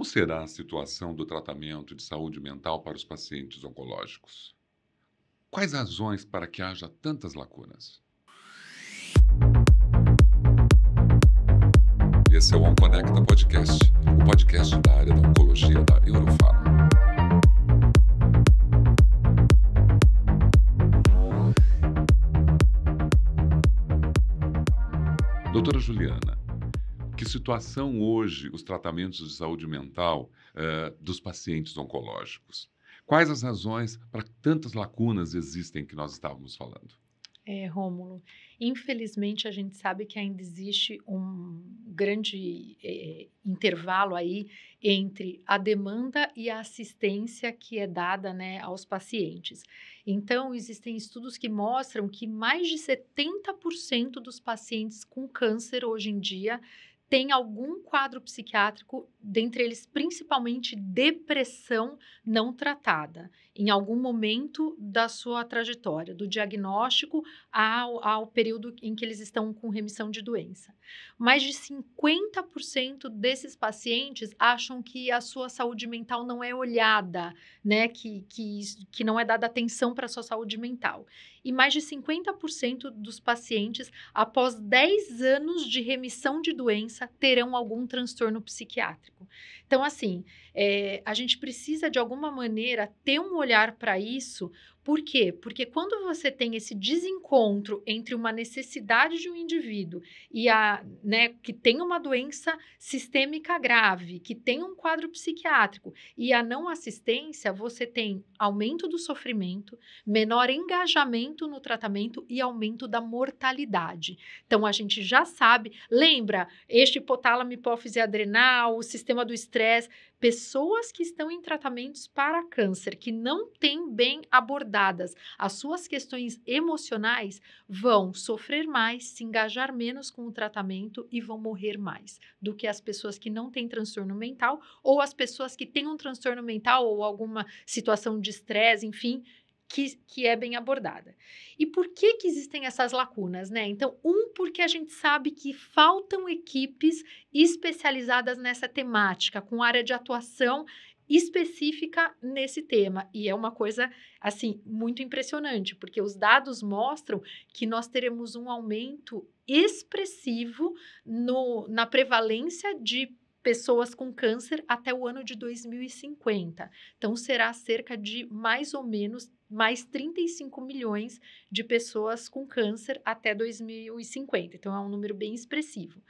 Como será a situação do tratamento de saúde mental para os pacientes oncológicos? Quais razões para que haja tantas lacunas? Esse é o OnConecta Podcast, o podcast da área da oncologia da Eurofarma. Doutora Juliana, que situação hoje os tratamentos de saúde mental dos pacientes oncológicos? Quais as razões para que tantas lacunas existem que nós estávamos falando? Rômulo, infelizmente a gente sabe que ainda existe um grande intervalo aí entre a demanda e a assistência que é dada, né, aos pacientes. Então, existem estudos que mostram que mais de 70% dos pacientes com câncer hoje em dia têm algum quadro psiquiátrico, dentre eles principalmente depressão não tratada, em algum momento da sua trajetória, do diagnóstico ao período em que eles estão com remissão de doença. Mais de 50% desses pacientes acham que a sua saúde mental não é olhada, né? Que não é dada atenção para a sua saúde mental. E mais de 50% dos pacientes, após 10 anos de remissão de doença, terão algum transtorno psiquiátrico. Então, assim, a gente precisa, de alguma maneira, ter um olhar para isso. Por quê? Porque quando você tem esse desencontro entre uma necessidade de um indivíduo e que tem uma doença sistêmica grave, que tem um quadro psiquiátrico e a não assistência, você tem aumento do sofrimento, menor engajamento no tratamento e aumento da mortalidade. Então, a gente já sabe, lembra, eixo hipotálamo, hipófise adrenal, o sistema do estresse. Pessoas que estão em tratamentos para câncer, que não têm bem abordadas as suas questões emocionais, vão sofrer mais, se engajar menos com o tratamento e vão morrer mais do que as pessoas que não têm transtorno mental ou as pessoas que têm um transtorno mental ou alguma situação de estresse, enfim, que é bem abordada. E por que existem essas lacunas, né? Então, porque a gente sabe que faltam equipes especializadas nessa temática, com área de atuação específica nesse tema. E é uma coisa, assim, muito impressionante, porque os dados mostram que nós teremos um aumento expressivo na prevalência de pessoas com câncer até o ano de 2050. Então, será cerca de mais ou menos mais 35 milhões de pessoas com câncer até 2050. Então, é um número bem expressivo.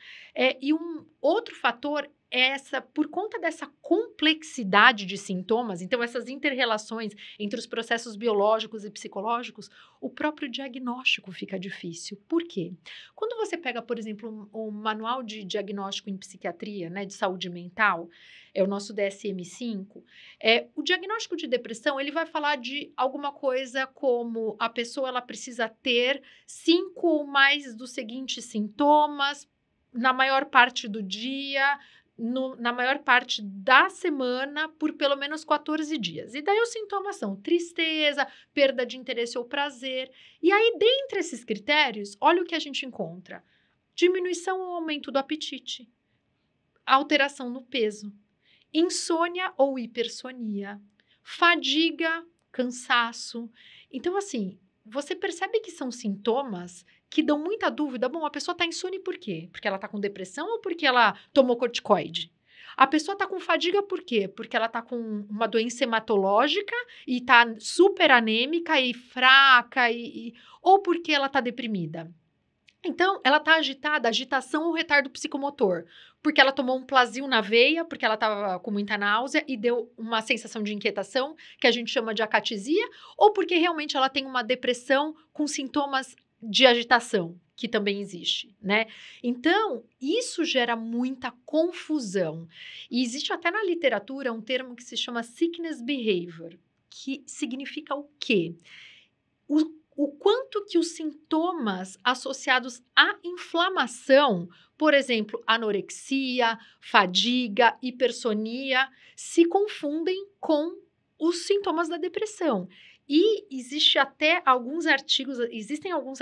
E um outro fator por conta dessa complexidade de sintomas, então essas inter-relações entre os processos biológicos e psicológicos, o próprio diagnóstico fica difícil. Por quê? Quando você pega, por exemplo, um manual de diagnóstico em psiquiatria, né, de saúde mental, é o nosso DSM-5, o diagnóstico de depressão, ele vai falar de alguma coisa como a pessoa ela precisa ter 5 ou mais dos seguintes sintomas na maior parte do dia, na maior parte da semana, por pelo menos 14 dias. E daí os sintomas são tristeza, perda de interesse ou prazer. E aí, dentre esses critérios, olha o que a gente encontra: diminuição ou aumento do apetite, alteração no peso, insônia ou hipersonia, fadiga, cansaço. Então, assim, você percebe que são sintomas que dão muita dúvida. Bom, a pessoa está insone por quê? Porque ela está com depressão ou porque ela tomou corticoide? A pessoa está com fadiga por quê? Porque ela está com uma doença hematológica e está super anêmica e fraca, ou porque ela está deprimida? Então, ela está agitada, agitação ou retardo psicomotor, porque ela tomou um Plasil na veia, porque ela estava com muita náusea e deu uma sensação de inquietação, que a gente chama de acatesia, ou porque realmente ela tem uma depressão com sintomas de agitação, que também existe, né? Então, isso gera muita confusão. E existe até na literatura um termo que se chama sickness behavior, que significa o quê? O quanto que os sintomas associados à inflamação, por exemplo, anorexia, fadiga, hipersonia, se confundem com os sintomas da depressão. E existem alguns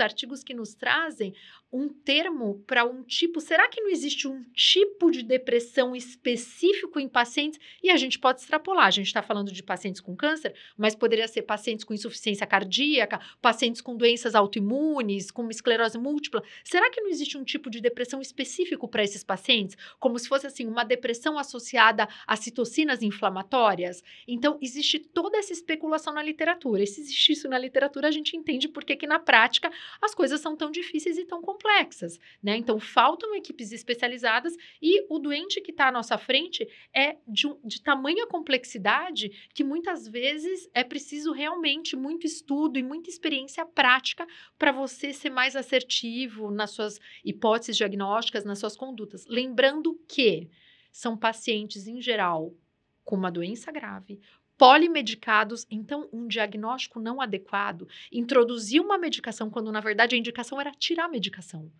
artigos que nos trazem um termo para um tipo. Será que não existe um tipo de depressão específico em pacientes? E a gente pode extrapolar. A gente está falando de pacientes com câncer, mas poderia ser pacientes com insuficiência cardíaca, pacientes com doenças autoimunes, com esclerose múltipla. Será que não existe um tipo de depressão específico para esses pacientes? Como se fosse assim, uma depressão associada a citocinas inflamatórias? Então, existe toda essa especulação na literatura. E se existe isso na literatura, a gente entende por que na prática as coisas são tão difíceis e tão complexas, né? Então, faltam equipes especializadas e o doente que está à nossa frente é de tamanha complexidade que muitas vezes é preciso realmente muito estudo e muita experiência prática para você ser mais assertivo nas suas hipóteses diagnósticas, nas suas condutas. Lembrando que são pacientes, em geral, com uma doença grave, polimedicados, então um diagnóstico não adequado, introduzir uma medicação quando na verdade a indicação era tirar a medicação.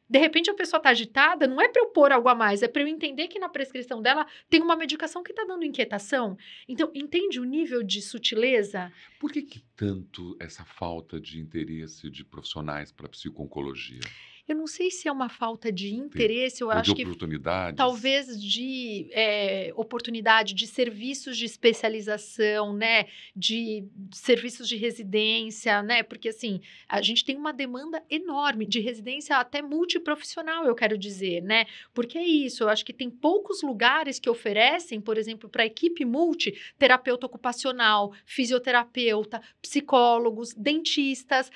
De repente a pessoa está agitada, não é para eu pôr algo a mais, é para eu entender que na prescrição dela tem uma medicação que está dando inquietação. Então, entende o nível de sutileza? Por que tanto essa falta de interesse de profissionais para psico-oncologia? Eu não sei se é uma falta de Tem- interesse, eu Ou de acho que oportunidades? talvez de oportunidade de serviços de especialização, né? De serviços de residência, né? Porque, assim, a gente tem uma demanda enorme de residência até multiprofissional, eu quero dizer, né? Porque é isso, eu acho que tem poucos lugares que oferecem, por exemplo, para a equipe multi, terapeuta ocupacional, fisioterapeuta, psicólogos, dentistas,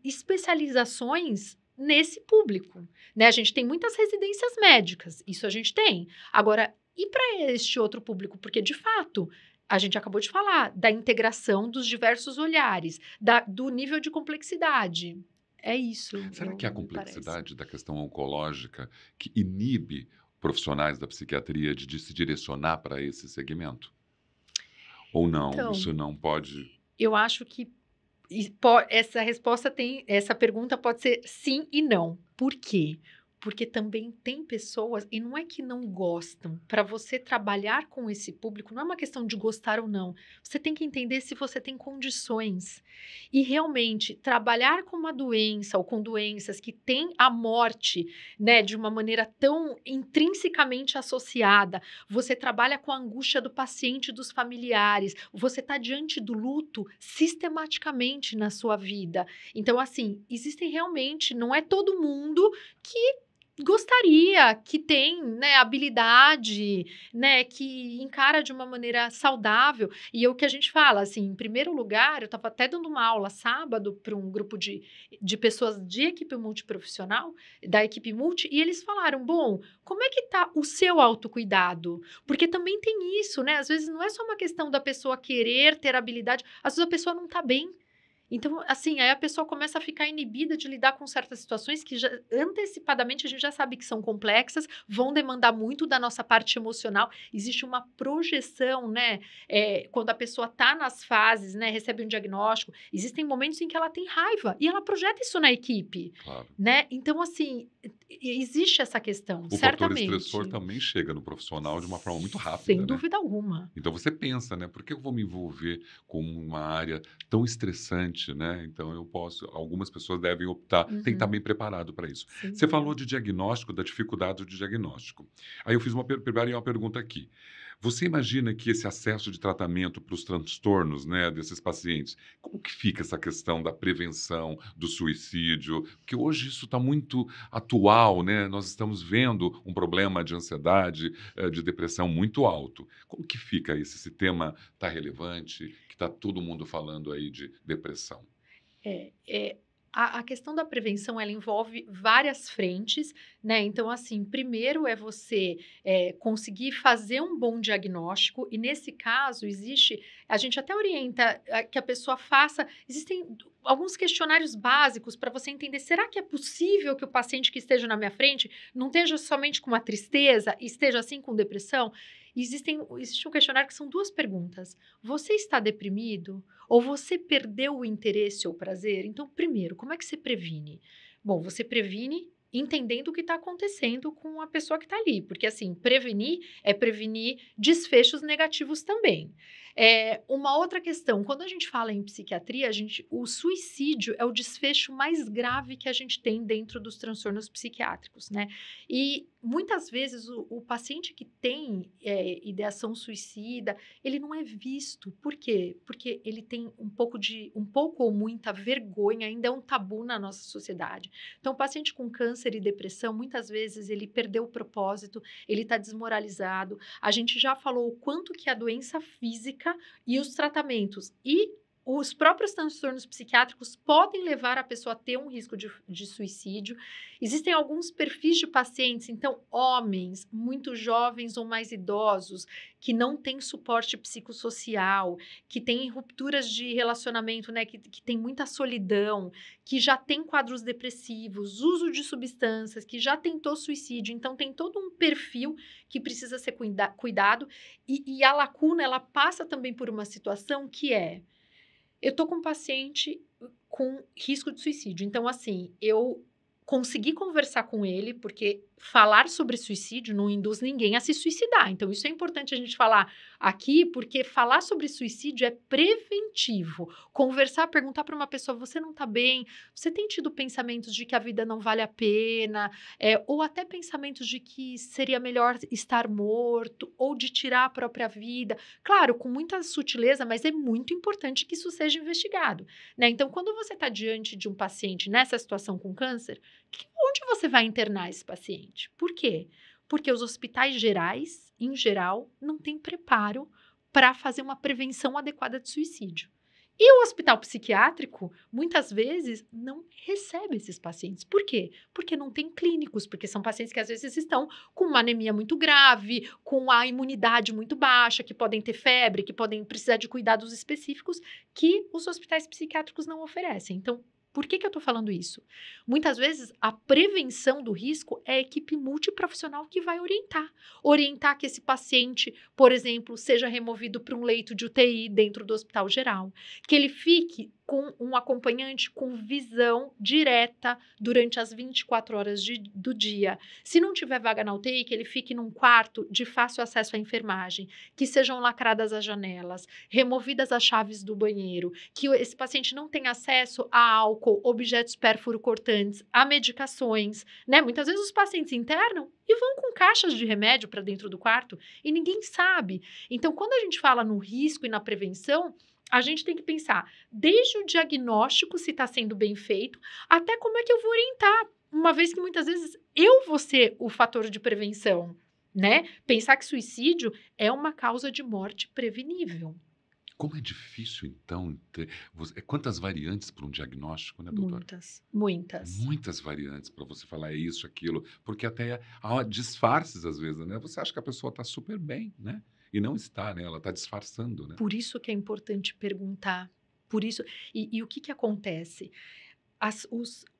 especializações nesse público, né? A gente tem muitas residências médicas, isso a gente tem. Agora, e para este outro público? Porque, de fato, a gente acabou de falar da integração dos diversos olhares, do nível de complexidade. É isso, Será que é a me parece. complexidade da questão oncológica que inibe profissionais da psiquiatria de se direcionar para esse segmento? Ou não? Então, Isso não pode. eu acho que essa pergunta pode ser sim e não. Por quê? Porque também tem pessoas, e não é que não gostam, para você trabalhar com esse público, não é uma questão de gostar ou não. Você tem que entender se você tem condições. E realmente, trabalhar com uma doença ou com doenças que têm a morte, né, de uma maneira tão intrinsecamente associada, você trabalha com a angústia do paciente e dos familiares, você está diante do luto sistematicamente na sua vida. Então, assim, existem realmente, não é todo mundo que gostaria, que tem, né, habilidade, né, que encara de uma maneira saudável. E é o que a gente fala, assim, em primeiro lugar, eu estava até dando uma aula sábado para um grupo de pessoas de equipe multiprofissional, da equipe multi, e eles falaram, bom, como é que tá o seu autocuidado? Porque também tem isso, né? Às vezes não é só uma questão da pessoa querer ter habilidade, às vezes a pessoa não tá bem. Então, assim, aí a pessoa começa a ficar inibida de lidar com certas situações que antecipadamente a gente já sabe que são complexas, vão demandar muito da nossa parte emocional. Existe uma projeção, né? Quando a pessoa está nas fases, né? Recebe um diagnóstico, existem momentos em que ela tem raiva e ela projeta isso na equipe, Claro. né? Então, assim, existe essa questão, O fator certamente. estressor também chega no profissional de uma forma muito rápida, Sem né? dúvida alguma. Então você pensa, né? Por que eu vou me envolver com uma área tão estressante, né? Então eu posso. Algumas pessoas devem optar, tem que estar bem preparado para isso. Sem Você dúvida. falou de diagnóstico, da dificuldade de diagnóstico. Aí eu fiz preparei uma pergunta aqui. Você imagina que esse acesso de tratamento para os transtornos, né, desses pacientes, como que fica essa questão da prevenção do suicídio? Porque hoje isso está muito atual, né? Nós estamos vendo um problema de ansiedade, de depressão muito alto. Como que fica isso? Esse tema está relevante, que está todo mundo falando aí de depressão. A questão da prevenção, ela envolve várias frentes, né? Então, assim, primeiro é você conseguir fazer um bom diagnóstico, e nesse caso, a gente até orienta que a pessoa faça, existem alguns questionários básicos para você entender, será que é possível que o paciente que esteja na minha frente não esteja somente com uma tristeza, esteja assim com depressão? Existe um questionário que são duas perguntas. Você está deprimido? Ou você perdeu o interesse ou prazer? Então, primeiro, como é que você previne? Bom, você previne entendendo o que está acontecendo com a pessoa que está ali. Porque, assim, prevenir é prevenir desfechos negativos também. Uma outra questão, quando a gente fala em psiquiatria, o suicídio é o desfecho mais grave que a gente tem dentro dos transtornos psiquiátricos, né? E muitas vezes o paciente que tem ideação suicida, ele não é visto. Por quê? Porque ele tem um pouco ou muita vergonha, ainda é um tabu na nossa sociedade. Então, o paciente com câncer e depressão, muitas vezes ele perdeu o propósito, ele está desmoralizado. A gente já falou o quanto que a doença física e os tratamentos e os próprios transtornos psiquiátricos podem levar a pessoa a ter um risco de suicídio. Existem alguns perfis de pacientes, então, homens muito jovens ou mais idosos, que não têm suporte psicossocial, que têm rupturas de relacionamento, né, que tem muita solidão, que já tem quadros depressivos, uso de substâncias, que já tentou suicídio. Então, tem todo um perfil que precisa ser cuidado. E a lacuna, ela passa também por uma situação que eu estou com um paciente com risco de suicídio. Então, assim, eu consegui conversar com ele, porque falar sobre suicídio não induz ninguém a se suicidar. Então, isso é importante a gente falar aqui, porque falar sobre suicídio é preventivo. Conversar, perguntar para uma pessoa, você não está bem? Você tem tido pensamentos de que a vida não vale a pena? Ou até pensamentos de que seria melhor estar morto, ou de tirar a própria vida. Claro, com muita sutileza, mas é muito importante que isso seja investigado, né? Então, quando você está diante de um paciente nessa situação com câncer, onde você vai internar esse paciente? Por quê? Porque os hospitais gerais, em geral, não têm preparo para fazer uma prevenção adequada de suicídio. E o hospital psiquiátrico, muitas vezes, não recebe esses pacientes. Por quê? Porque não tem clínicos, porque são pacientes que às vezes estão com uma anemia muito grave, com a imunidade muito baixa, que podem ter febre, que podem precisar de cuidados específicos que os hospitais psiquiátricos não oferecem. Então, por que eu estou falando isso? Muitas vezes, a prevenção do risco é a equipe multiprofissional que vai orientar. Orientar que esse paciente, por exemplo, seja removido para um leito de UTI dentro do hospital geral, que ele fique com um acompanhante com visão direta durante as 24 horas do dia. Se não tiver vaga na UTI, que ele fique num quarto de fácil acesso à enfermagem, que sejam lacradas as janelas, removidas as chaves do banheiro, que esse paciente não tenha acesso a álcool, objetos pérfuro-cortantes, a medicações, né? Muitas vezes os pacientes internam e vão com caixas de remédio para dentro do quarto e ninguém sabe. Então, quando a gente fala no risco e na prevenção, a gente tem que pensar desde o diagnóstico, se está sendo bem feito, até como é que eu vou orientar, uma vez que muitas vezes eu vou ser o fator de prevenção, né? Pensar que suicídio é uma causa de morte prevenível. Como é difícil, então, quantas variantes para um diagnóstico, né, doutora? Muitas, muitas. Muitas variantes para você falar é isso, aquilo, porque até há disfarces às vezes, né? Você acha que a pessoa está super bem, né? E não está, né? Ela está disfarçando, né? Por isso que é importante perguntar. Por isso. E o que acontece?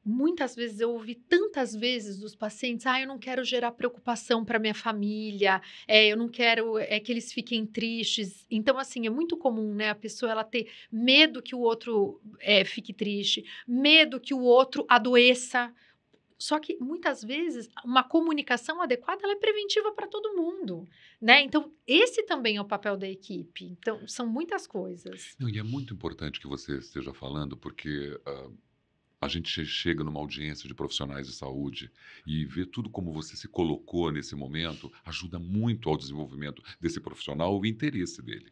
Muitas vezes eu ouvi tantas vezes dos pacientes, eu não quero gerar preocupação para minha família, eu não quero que eles fiquem tristes. Então, assim, é muito comum, né, a pessoa ela ter medo que o outro fique triste, medo que o outro adoeça. Só que, muitas vezes, uma comunicação adequada ela é preventiva para todo mundo, né? Então, esse também é o papel da equipe. Então, são muitas coisas. Não, e é muito importante que você esteja falando, porque a gente chega numa audiência de profissionais de saúde e ver tudo como você se colocou nesse momento ajuda muito ao desenvolvimento desse profissional, o interesse dele.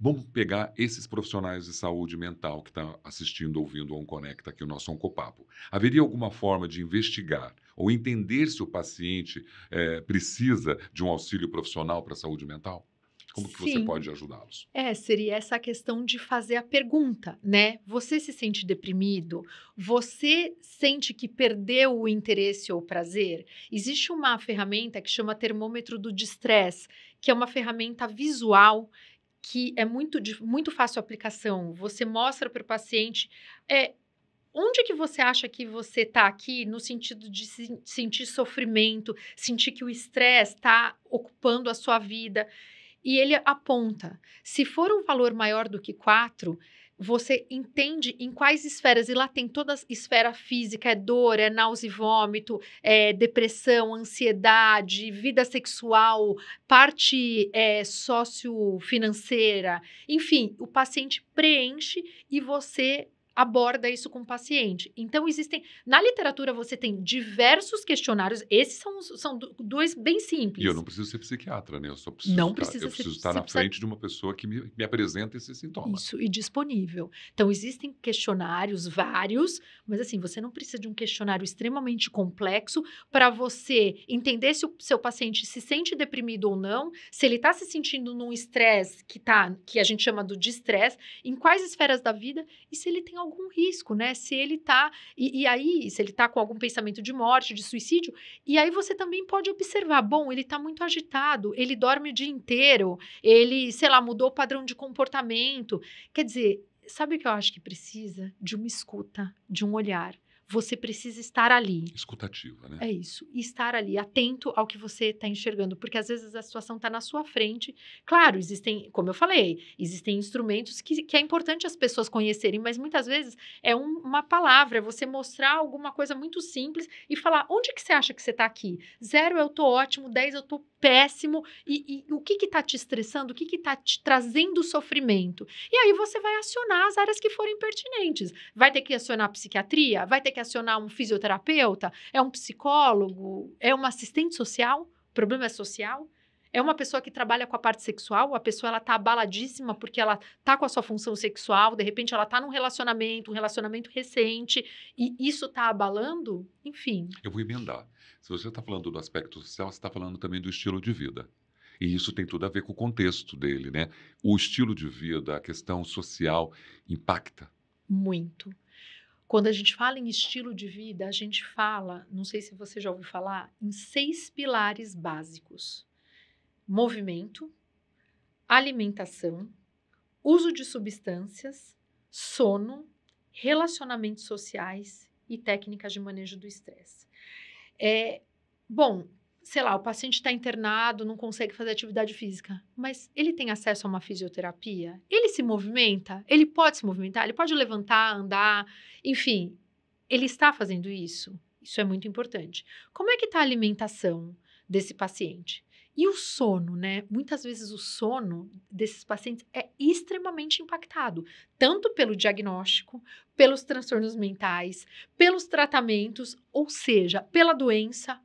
Vamos pegar esses profissionais de saúde mental que estão assistindo, ouvindo o OnConecta aqui, o nosso Oncopapo. Haveria alguma forma de investigar ou entender se o paciente precisa de um auxílio profissional para a saúde mental? Como que você Sim. pode ajudá-los? Seria essa questão de fazer a pergunta, né? Você se sente deprimido? Você sente que perdeu o interesse ou o prazer? Existe uma ferramenta que chama termômetro do distress, que é uma ferramenta visual que é muito fácil a aplicação. Você mostra para o paciente onde que você acha que você está aqui no sentido de sentir sofrimento, sentir que o estresse está ocupando a sua vida. E ele aponta, se for um valor maior do que 4, você entende em quais esferas, e lá tem toda a esfera física, é dor, é náusea e vômito, é depressão, ansiedade, vida sexual, parte sociofinanceira, enfim, o paciente preenche e você aborda isso com o paciente. Então, na literatura você tem diversos questionários, esses são dois bem E eu simples. não preciso ser psiquiatra, né? Não Eu precisa preciso ser, estar você na precisa frente de uma pessoa que me apresenta esses sintomas. isso, e disponível. Então, existem questionários vários, mas assim, você não precisa de um questionário extremamente complexo para você entender se o seu paciente se sente deprimido ou não, se ele está se sentindo num estresse que a gente chama do distresse, em quais esferas da vida, e se ele tem algum risco, né? Se ele tá, e aí, se ele tá com algum pensamento de morte, de suicídio, e aí você também pode observar, bom, ele tá muito agitado, ele dorme o dia inteiro, ele, sei lá, mudou o padrão de comportamento. Quer dizer, sabe o que eu acho que precisa? De uma escuta, de um olhar. Você precisa estar ali. Escutativa, né? É isso, e estar ali, atento ao que você está enxergando, porque às vezes a situação está na sua frente. Claro, existem, como eu falei, existem instrumentos que é importante as pessoas conhecerem, mas muitas vezes é uma palavra, é você mostrar alguma coisa muito simples e falar, onde que você acha que você está aqui? 0, eu estou ótimo, 10, eu estou péssimo, e o que está te estressando, o que está te trazendo sofrimento? E aí você vai acionar as áreas que forem pertinentes. Vai ter que acionar a psiquiatria? Vai ter que acionar um fisioterapeuta? É um psicólogo? É uma assistente social? O problema é social? É uma pessoa que trabalha com a parte sexual? A pessoa ela tá abaladíssima porque ela tá com a sua função sexual, de repente ela tá num relacionamento, um relacionamento recente, e isso tá abalando? Enfim. Eu vou emendar. Se você está falando do aspecto social, você está falando também do estilo de vida. E isso tem tudo a ver com o contexto dele, né? O estilo de vida, a questão social impacta. Muito. Quando a gente fala em estilo de vida, a gente fala, não sei se você já ouviu falar, em 6 pilares básicos: movimento, alimentação, uso de substâncias, sono, relacionamentos sociais e técnicas de manejo do estresse. Bom, sei lá, o paciente está internado, não consegue fazer atividade física, mas ele tem acesso a uma fisioterapia? Ele se movimenta? Ele pode se movimentar? Ele pode levantar, andar, enfim, ele está fazendo isso? Isso é muito importante. Como é que está a alimentação desse paciente? E o sono, né? Muitas vezes o sono desses pacientes é extremamente impactado, tanto pelo diagnóstico, pelos transtornos mentais, pelos tratamentos, ou seja, pela doença.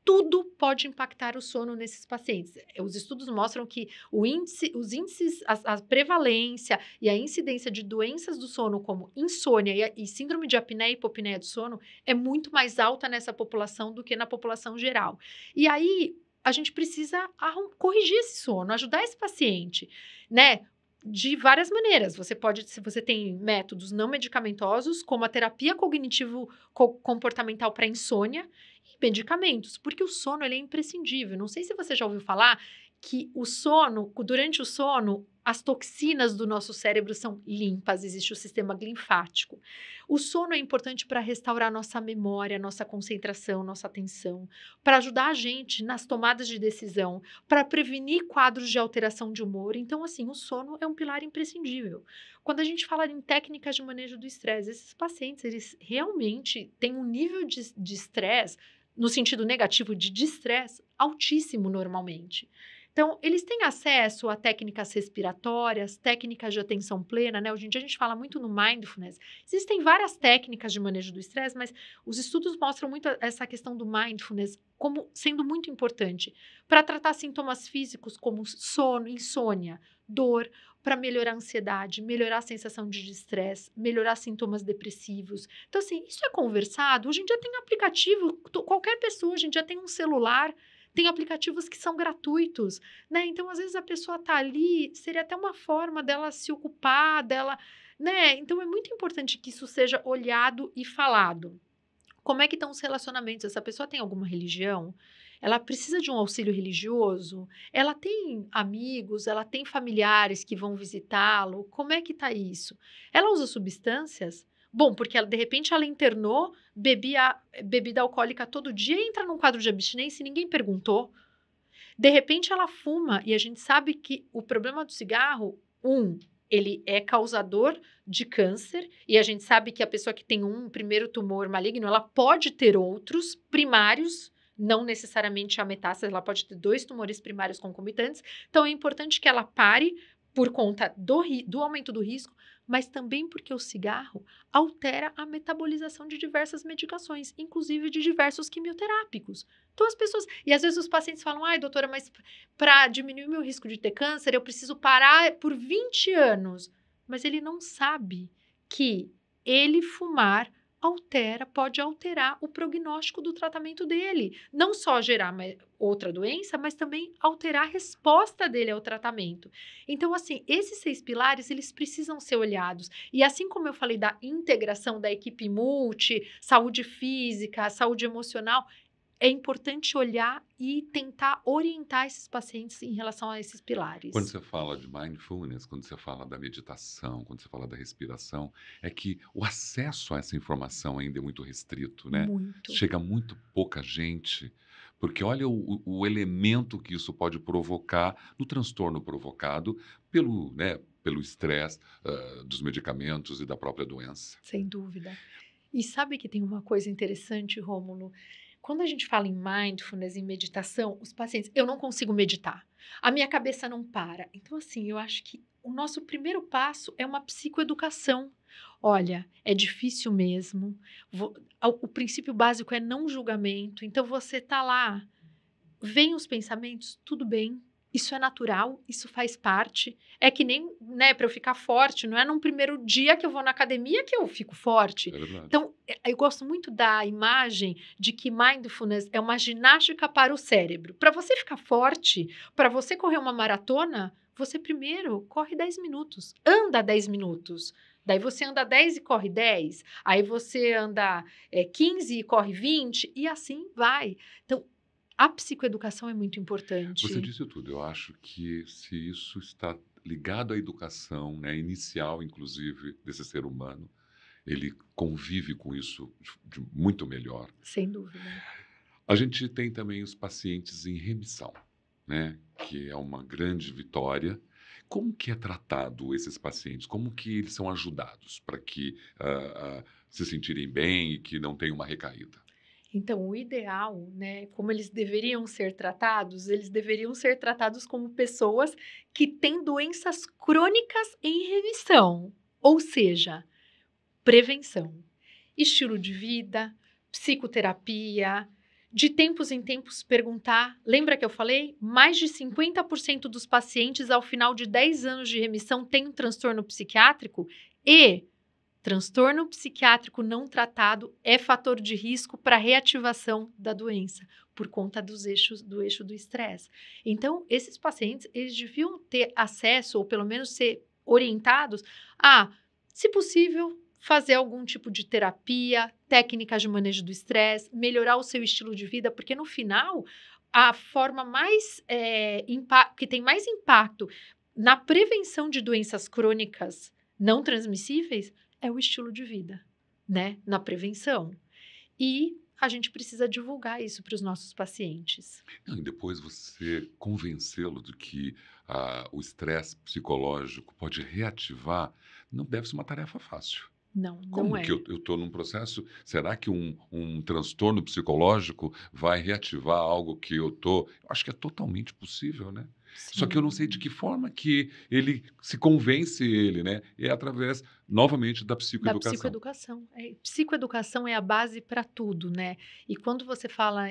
Tudo pode impactar o sono nesses pacientes. Os estudos mostram que os índices, a prevalência e a incidência de doenças do sono, como insônia e síndrome de apneia e hipopneia do sono, é muito mais alta nessa população do que na população geral. E aí, a gente precisa corrigir esse sono, ajudar esse paciente, né? De várias maneiras. Você pode, se você tem métodos não medicamentosos, como a terapia cognitivo-comportamental para insônia, e medicamentos, porque o sono ele é imprescindível. Não sei se você já ouviu falar que durante o sono, as toxinas do nosso cérebro são limpas, existe o sistema linfático. O sono é importante para restaurar nossa memória, nossa concentração, nossa atenção, para ajudar a gente nas tomadas de decisão, para prevenir quadros de alteração de humor. Então, assim, o sono é um pilar imprescindível. Quando a gente fala em técnicas de manejo do estresse, esses pacientes, eles realmente têm um nível de estresse, no sentido negativo de estresse, altíssimo normalmente. Então, eles têm acesso a técnicas respiratórias, técnicas de atenção plena, né? Hoje em dia a gente fala muito no mindfulness. Existem várias técnicas de manejo do estresse, mas os estudos mostram muito essa questão do mindfulness como sendo muito importante para tratar sintomas físicos como sono, insônia, dor, para melhorar a ansiedade, melhorar a sensação de estresse, melhorar sintomas depressivos. Então, assim, isso é conversado. Hoje em dia tem aplicativo, qualquer pessoa hoje em dia tem um celular, tem aplicativos que são gratuitos, né? Então, às vezes a pessoa tá ali, seria até uma forma dela se ocupar, dela, né? Então, é muito importante que isso seja olhado e falado. Como é que estão os relacionamentos? Essa pessoa tem alguma religião? Ela precisa de um auxílio religioso? Ela tem amigos? Ela tem familiares que vão visitá-lo? Como é que está isso? Ela usa substâncias? Bom, porque ela, de repente ela internou, bebia bebida alcoólica todo dia e entra num quadro de abstinência e ninguém perguntou. De repente ela fuma e a gente sabe que o problema do cigarro, ele é causador de câncer, e a gente sabe que a pessoa que tem um primeiro tumor maligno, ela pode ter outros primários, não necessariamente a metástase, ela pode ter 2 tumores primários concomitantes. Então, é importante que ela pare por conta do aumento do risco, mas também porque o cigarro altera a metabolização de diversas medicações, inclusive de diversos quimioterápicos. Então, as pessoas... E às vezes os pacientes falam, ai, doutora, mas para diminuir o meu risco de ter câncer, eu preciso parar por 20 anos. Mas ele não sabe que ele fumar pode alterar o prognóstico do tratamento dele. Não só gerar outra doença, mas também alterar a resposta dele ao tratamento. Então, assim, esses 6 pilares, eles precisam ser olhados. E assim como eu falei da integração da equipe multi, saúde física, saúde emocional, é importante olhar e tentar orientar esses pacientes em relação a esses pilares. Quando você fala de mindfulness, quando você fala da meditação, quando você fala da respiração, é que o acesso a essa informação ainda é muito restrito, né? Muito. Chega muito pouca gente, porque olha o elemento que isso pode provocar no transtorno provocado pelo estresse dos medicamentos e da própria doença. Sem dúvida. E sabe que tem uma coisa interessante, Rômulo? Quando a gente fala em mindfulness, em meditação, os pacientes, eu não consigo meditar. A minha cabeça não para. Então, assim, eu acho que o nosso primeiro passo é uma psicoeducação. Olha, é difícil mesmo. O princípio básico é não julgamento. Então, você tá lá, vem os pensamentos, tudo bem. Isso é natural, isso faz parte. É que nem, né, para eu ficar forte, não é num primeiro dia que eu vou na academia que eu fico forte. É verdade. Então, eu gosto muito da imagem de que mindfulness é uma ginástica para o cérebro. Para você ficar forte, para você correr uma maratona, você primeiro corre 10 minutos, anda 10 minutos. Daí você anda 10 e corre 10. Aí você anda 15 e corre 20, e assim vai. Então, a psicoeducação é muito importante. Você disse tudo. Eu acho que se isso está ligado à educação, né, inicial, inclusive, desse ser humano, ele convive com isso de muito melhor. Sem dúvida. A gente tem também os pacientes em remissão, né, que é uma grande vitória. Como que é tratado esses pacientes? Como que eles são ajudados para que se sentirem bem e que não tenham uma recaída? Então, o ideal, né, como eles deveriam ser tratados como pessoas que têm doenças crônicas em remissão, ou seja, prevenção, estilo de vida, psicoterapia, de tempos em tempos perguntar. Lembra que eu falei? Mais de 50% dos pacientes ao final de 10 anos de remissão têm um transtorno psiquiátrico e transtorno psiquiátrico não tratado é fator de risco para reativação da doença, por conta do eixo do estresse. Então, esses pacientes, eles deviam ter acesso, ou pelo menos ser orientados a, se possível, fazer algum tipo de terapia, técnicas de manejo do estresse, melhorar o seu estilo de vida, porque no final, a forma mais que tem mais impacto na prevenção de doenças crônicas não transmissíveis é o estilo de vida, né? Na prevenção. E a gente precisa divulgar isso para os nossos pacientes. E depois você convencê-lo de que o estresse psicológico pode reativar, não deve ser uma tarefa fácil. Não, Como não é. que eu estou num processo? Será que um transtorno psicológico vai reativar algo que eu estou? Acho que é totalmente possível, né? Só que eu não sei de que forma que ele se convence ele, né? É através, novamente, da Da psicoeducação. psicoeducação. Psicoeducação é a base para tudo, né? E quando você fala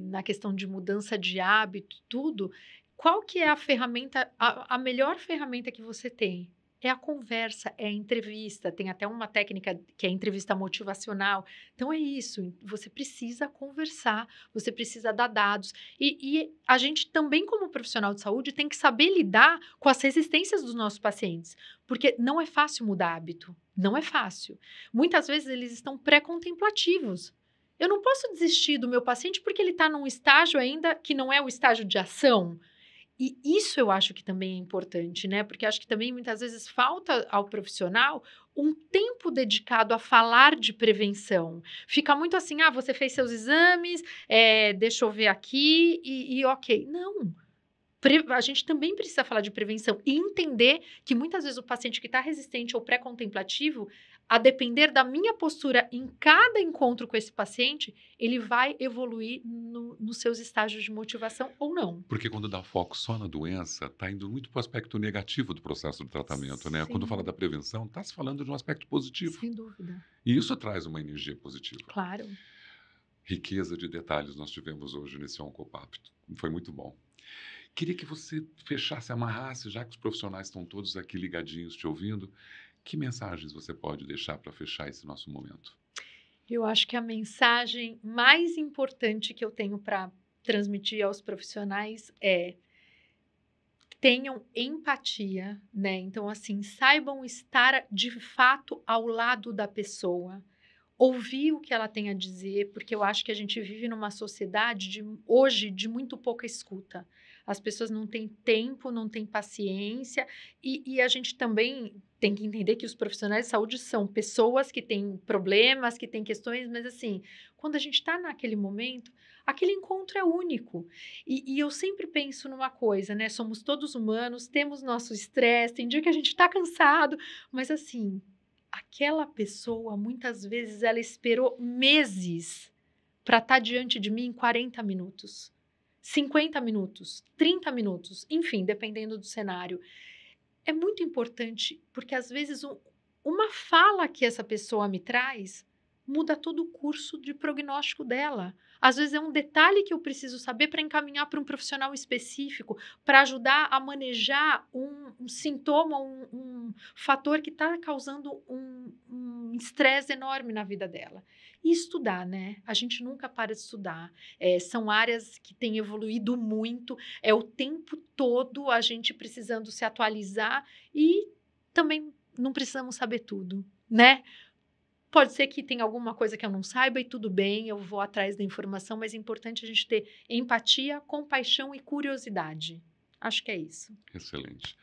na questão de mudança de hábito, tudo, qual que é a ferramenta, a melhor ferramenta que você tem? É a conversa, é a entrevista. Tem até uma técnica que é a entrevista motivacional. Então, é isso. Você precisa conversar, você precisa dar dados. E a gente também, como profissional de saúde, tem que saber lidar com as resistências dos nossos pacientes. Porque não é fácil mudar hábito. Não é fácil. Muitas vezes eles estão pré-contemplativos. Eu não posso desistir do meu paciente porque ele está num estágio ainda que não é o estágio de ação. E isso eu acho que também é importante, né? Porque acho que também muitas vezes falta ao profissional um tempo dedicado a falar de prevenção. Fica muito assim, você fez seus exames, deixa eu ver aqui e ok. Não. A gente também precisa falar de prevenção e entender que muitas vezes o paciente que está resistente ou pré-contemplativo, a depender da minha postura em cada encontro com esse paciente, ele vai evoluir nos seus estágios de motivação ou não. Porque quando dá foco só na doença, está indo muito para o aspecto negativo do processo do tratamento, né? Quando fala da prevenção, está se falando de um aspecto positivo. Sem dúvida. E isso traz uma energia positiva. Claro. Riqueza de detalhes nós tivemos hoje nesse Oncopapo. Foi muito bom. Queria que você fechasse, amarrasse, já que os profissionais estão todos aqui ligadinhos te ouvindo, que mensagens você pode deixar para fechar esse nosso momento? Eu acho que a mensagem mais importante que eu tenho para transmitir aos profissionais é: tenham empatia, né? Então, assim, saibam estar de fato ao lado da pessoa, ouvir o que ela tem a dizer, porque eu acho que a gente vive numa sociedade hoje de muito pouca escuta. As pessoas não têm tempo, não têm paciência, e a gente também tem que entender que os profissionais de saúde são pessoas que têm problemas, que têm questões, mas assim, quando a gente está naquele momento, aquele encontro é único. E eu sempre penso numa coisa, né? Somos todos humanos, temos nosso estresse, tem dia que a gente está cansado, mas assim, aquela pessoa, muitas vezes, ela esperou meses para estar diante de mim em 40 minutos. 50 minutos, 30 minutos, enfim, dependendo do cenário. É muito importante, porque às vezes uma fala que essa pessoa me traz muda todo o curso de prognóstico dela. Às vezes é um detalhe que eu preciso saber para encaminhar para um profissional específico, para ajudar a manejar um sintoma, um fator que está causando um estresse enorme na vida dela. E estudar, né? A gente nunca para de estudar. São áreas que têm evoluído muito, o tempo todo a gente precisando se atualizar e também não precisamos saber tudo, né? Pode ser que tenha alguma coisa que eu não saiba e tudo bem, eu vou atrás da informação, mas é importante a gente ter empatia, compaixão e curiosidade. Acho que é isso. Excelente.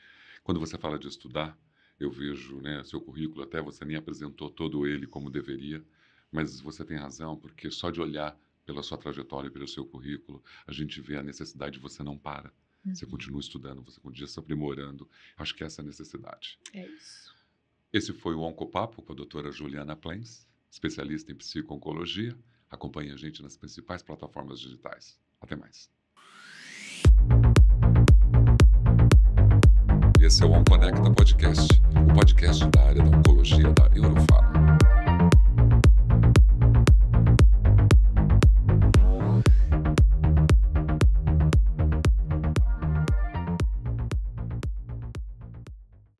Quando você fala de estudar, eu vejo, né, seu currículo, até você nem apresentou todo ele como deveria, mas você tem razão, porque só de olhar pela sua trajetória e pelo seu currículo, a gente vê a necessidade de você não para. Você continua estudando, você continua se aprimorando. Acho que essa é a necessidade. É isso. Esse foi o Oncopapo com a doutora Juliana Plens, especialista em psico-oncologia. Acompanhe a gente nas principais plataformas digitais. Até mais. Esse é o OnConecta Podcast, o podcast da área da oncologia da Eurofala.